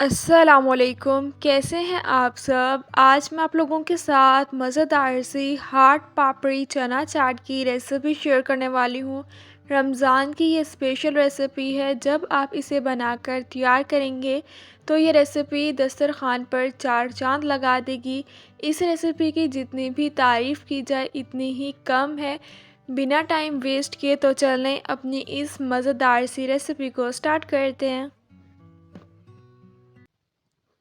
अस्सलामुअलैकुम, कैसे हैं आप सब। आज मैं आप लोगों के साथ मज़ेदार सी हाट पापड़ी चना चाट की रेसिपी शेयर करने वाली हूँ। रमज़ान की ये स्पेशल रेसिपी है। जब आप इसे बनाकर तैयार करेंगे तो ये रेसिपी दस्तरखान पर चार चांद लगा देगी। इस रेसिपी की जितनी भी तारीफ़ की जाए इतनी ही कम है। बिना टाइम वेस्ट किए तो चलें अपनी इस मज़ेदार सी रेसिपी को स्टार्ट करते हैं।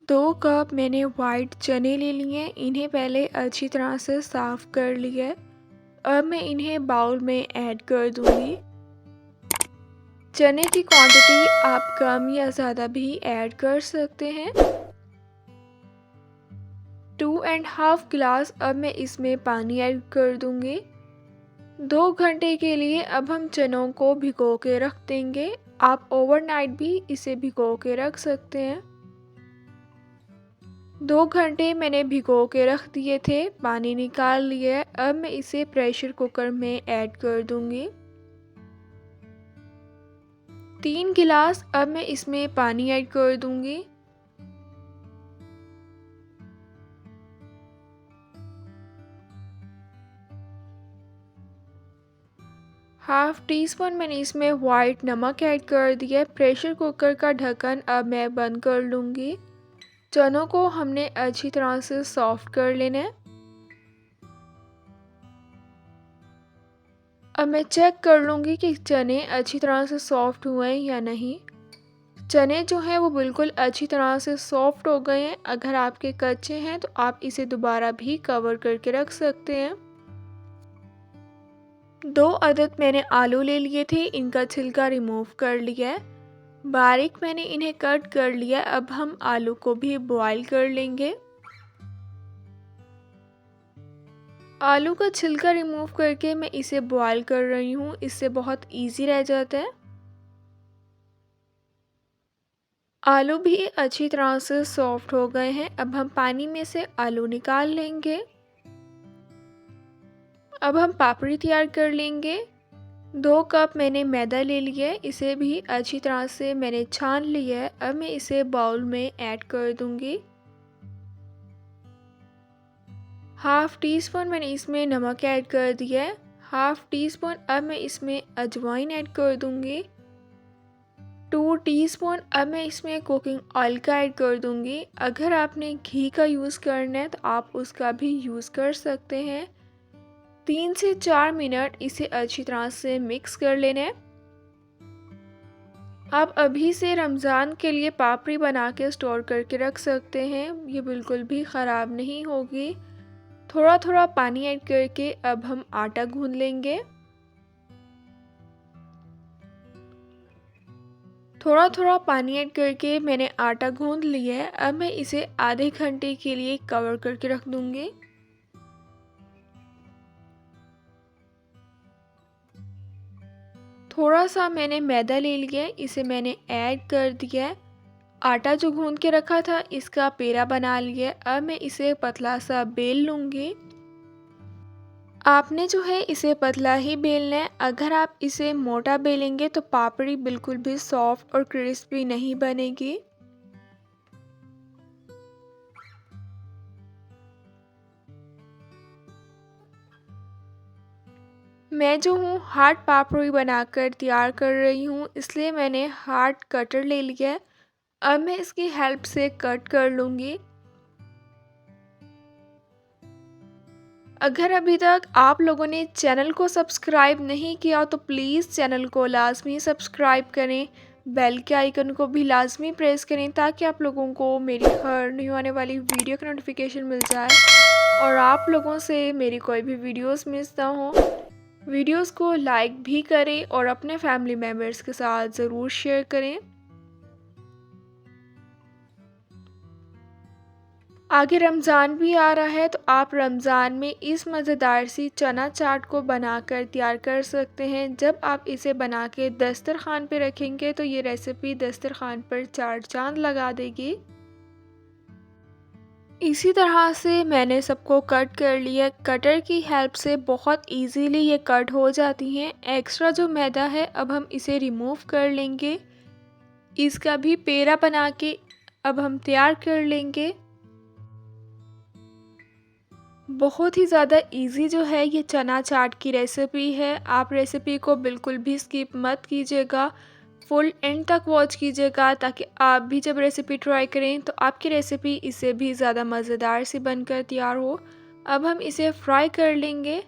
2 कप मैंने वाइट चने ले लिए। इन्हें पहले अच्छी तरह से साफ़ कर लिया है। अब मैं इन्हें बाउल में ऐड कर दूंगी। चने की क्वांटिटी आप कम या ज़्यादा भी ऐड कर सकते हैं। 2.5 गिलास अब मैं इसमें पानी ऐड कर दूंगी। 2 घंटे के लिए अब हम चनों को भिगो के रख देंगे। आप ओवरनाइट भी इसे भिगो के रख सकते हैं। 2 घंटे मैंने भिगो के रख दिए थे, पानी निकाल लिया है। अब मैं इसे प्रेशर कुकर में ऐड कर दूंगी। 3 गिलास अब मैं इसमें पानी ऐड कर दूंगी। हाफ टी स्पून मैंने इसमें वाइट नमक ऐड कर दिया है। प्रेशर कुकर का ढक्कन अब मैं बंद कर लूँगी। चनों को हमने अच्छी तरह से सॉफ्ट कर लेना है। अब मैं चेक कर लूँगी कि चने अच्छी तरह से सॉफ्ट हुए हैं या नहीं। चने जो हैं वो बिल्कुल अच्छी तरह से सॉफ्ट हो गए हैं। अगर आपके कच्चे हैं तो आप इसे दोबारा भी कवर करके रख सकते हैं। 2 अदद मैंने आलू ले लिए थे, इनका छिलका रिमूव कर लिया है। बारीक मैंने इन्हें कट कर लिया। अब हम आलू को भी बॉईल कर लेंगे। आलू का छिलका रिमूव करके मैं इसे बॉईल कर रही हूँ, इससे बहुत इजी रह जाता है। आलू भी अच्छी तरह से सॉफ्ट हो गए हैं। अब हम पानी में से आलू निकाल लेंगे। अब हम पापड़ी तैयार कर लेंगे। 2 कप मैंने मैदा ले लिया है, इसे भी अच्छी तरह से मैंने छान लिया है। अब मैं इसे बाउल में ऐड कर दूंगी। हाफ टी स्पून मैंने इसमें नमक ऐड कर दिया है। हाफ टी स्पून अब मैं इसमें अजवाइन ऐड कर दूंगी। 2 टीस्पून अब मैं इसमें कुकिंग ऑयल का ऐड कर दूंगी। अगर आपने घी का यूज़ करना है तो आप उसका भी यूज़ कर सकते हैं। 3 से 4 मिनट इसे अच्छी तरह से मिक्स कर लेना है। आप अभी से रमज़ान के लिए पापड़ी बना के स्टोर करके रख सकते हैं, ये बिल्कुल भी ख़राब नहीं होगी। थोड़ा थोड़ा पानी ऐड करके अब हम आटा गूंद लेंगे। थोड़ा थोड़ा पानी ऐड करके मैंने आटा गूंद लिया है। अब मैं इसे आधे घंटे के लिए कवर करके रख दूंगी। थोड़ा सा मैंने मैदा ले लिया है, इसे मैंने ऐड कर दिया है। आटा जो गूंद के रखा था इसका पेड़ा बना लिया है। अब मैं इसे पतला सा बेल लूँगी। आपने जो है इसे पतला ही बेलना है। अगर आप इसे मोटा बेलेंगे तो पापड़ी बिल्कुल भी सॉफ्ट और क्रिस्पी नहीं बनेगी। मैं जो हूँ हार्ड पापड़ी बनाकर तैयार कर रही हूँ, इसलिए मैंने हार्ड कटर ले लिया है। अब मैं इसकी हेल्प से कट कर लूँगी। अगर अभी तक आप लोगों ने चैनल को सब्सक्राइब नहीं किया तो प्लीज़ चैनल को लाजमी सब्सक्राइब करें, बेल के आइकन को भी लाजमी प्रेस करें ताकि आप लोगों को मेरी हर न्यू आने वाली वीडियो का नोटिफिकेशन मिल जाए और आप लोगों से मेरी कोई भी वीडियोस मिस ना हो। वीडियोस को लाइक भी करें और अपने फैमिली मेम्बर्स के साथ ज़रूर शेयर करें। आगे रमज़ान भी आ रहा है तो आप रमज़ान में इस मज़ेदार सी चना चाट को बनाकर तैयार कर सकते हैं। जब आप इसे बना के दस्तरखान पे रखेंगे तो ये रेसिपी दस्तरखान पर चार चांद लगा देगी। इसी तरह से मैंने सबको कट कर लिया। कटर की हेल्प से बहुत इजीली ये कट हो जाती हैं। एक्स्ट्रा जो मैदा है अब हम इसे रिमूव कर लेंगे। इसका भी पेड़ा बना के अब हम तैयार कर लेंगे। बहुत ही ज़्यादा इजी जो है ये चना चाट की रेसिपी है। आप रेसिपी को बिल्कुल भी स्किप मत कीजिएगा, फुल एंड तक वॉच कीजिएगा ताकि आप भी जब रेसिपी ट्राई करें तो आपकी रेसिपी इससे भी ज़्यादा मज़ेदार सी बनकर तैयार हो। अब हम इसे फ्राई कर लेंगे।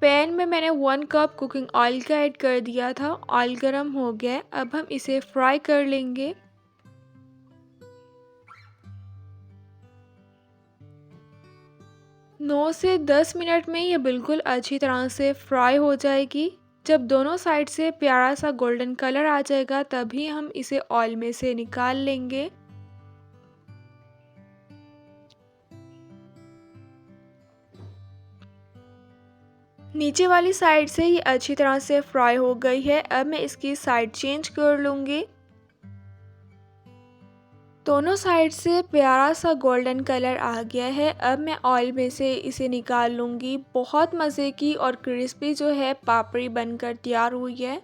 पैन में मैंने 1 कप कुकिंग ऑयल का ऐड कर दिया था। ऑयल गर्म हो गया, अब हम इसे फ्राई कर लेंगे। नौ से 10 मिनट में ये बिल्कुल अच्छी तरह से फ्राई हो जाएगी। जब दोनों साइड से प्यारा सा गोल्डन कलर आ जाएगा तभी हम इसे ऑयल में से निकाल लेंगे। नीचे वाली साइड से ये अच्छी तरह से फ्राई हो गई है। अब मैं इसकी साइड चेंज कर लूँगी। दोनों साइड से प्यारा सा गोल्डन कलर आ गया है। अब मैं ऑयल में से इसे निकाल लूँगी। बहुत मज़े की और क्रिस्पी जो है पापड़ी बनकर तैयार हुई है।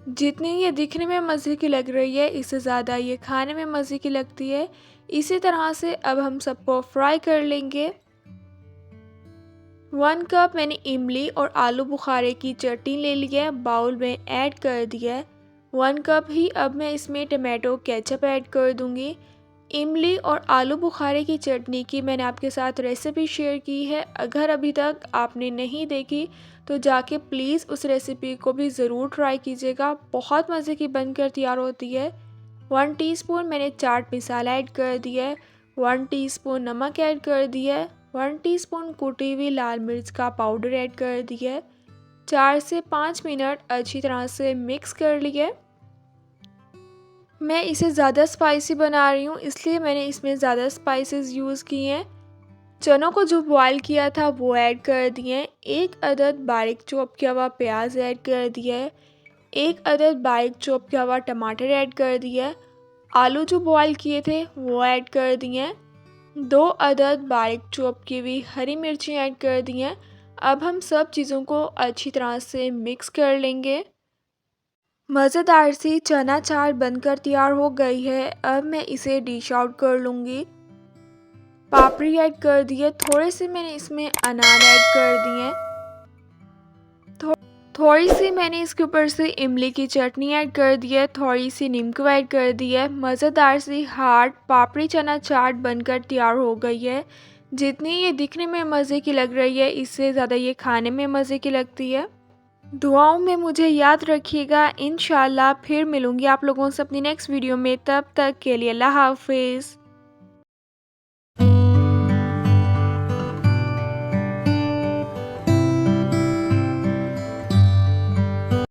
जितनी ये दिखने में मज़े की लग रही है इससे ज़्यादा ये खाने में मज़े की लगती है। इसी तरह से अब हम सबको फ्राई कर लेंगे। 1 कप मैंने इमली और आलू बुखारे की चटनी ले लिया है, बाउल में ऐड कर दिया है। 1 कप ही अब मैं इसमें टमाटो केचप ऐड कर दूंगी। इमली और आलू बुखारे की चटनी की मैंने आपके साथ रेसिपी शेयर की है। अगर अभी तक आपने नहीं देखी तो जाके प्लीज़ उस रेसिपी को भी ज़रूर ट्राई कीजिएगा। बहुत मज़े की बनकर तैयार होती है। 1 टीस्पून मैंने चाट मसाला ऐड कर दिया है। 1 टीस्पून नमक ऐड कर दिया है। 1 टीस्पून कुटी हुई लाल मिर्च का पाउडर ऐड कर दिया है। 4 से 5 मिनट अच्छी तरह से मिक्स कर लिए। मैं इसे ज़्यादा स्पाइसी बना रही हूँ इसलिए मैंने इसमें ज़्यादा स्पाइसेस यूज़ किए हैं। चनों को जो बॉयल किया था वो ऐड कर दिए। 1 अदद बारीक चॉप किया हुआ प्याज ऐड कर दिया है। 1 अदद बारीक चॉप किया हुआ टमाटर ऐड कर दिया है। आलू जो बॉयल किए थे वो ऐड कर दिए। 2 अदद बारीक चॉप की हुई हरी मिर्ची ऐड कर दी हैं। अब हम सब चीज़ों को अच्छी तरह से मिक्स कर लेंगे। मज़ेदार सी चना चाट बनकर तैयार हो गई है। अब मैं इसे डिश आउट कर लूँगी। पापड़ी ऐड कर दी है। थोड़े से मैंने इसमें अनार ऐड कर दिए। थोड़ी सी मैंने इसके ऊपर से इमली की चटनी ऐड कर दी है। थोड़ी सी नींबू ऐड कर दी है। मज़ेदार सी हार्ड पापड़ी चना चाट बनकर तैयार हो गई है। जितनी ये दिखने में मज़े की लग रही है इससे ज़्यादा ये खाने में मज़े की लगती है। दुआओं में मुझे याद रखिएगा। इंशाल्लाह फिर मिलूँगी आप लोगों से अपनी नेक्स्ट वीडियो में। तब तक के लिए अल्लाह हाफ़िज़।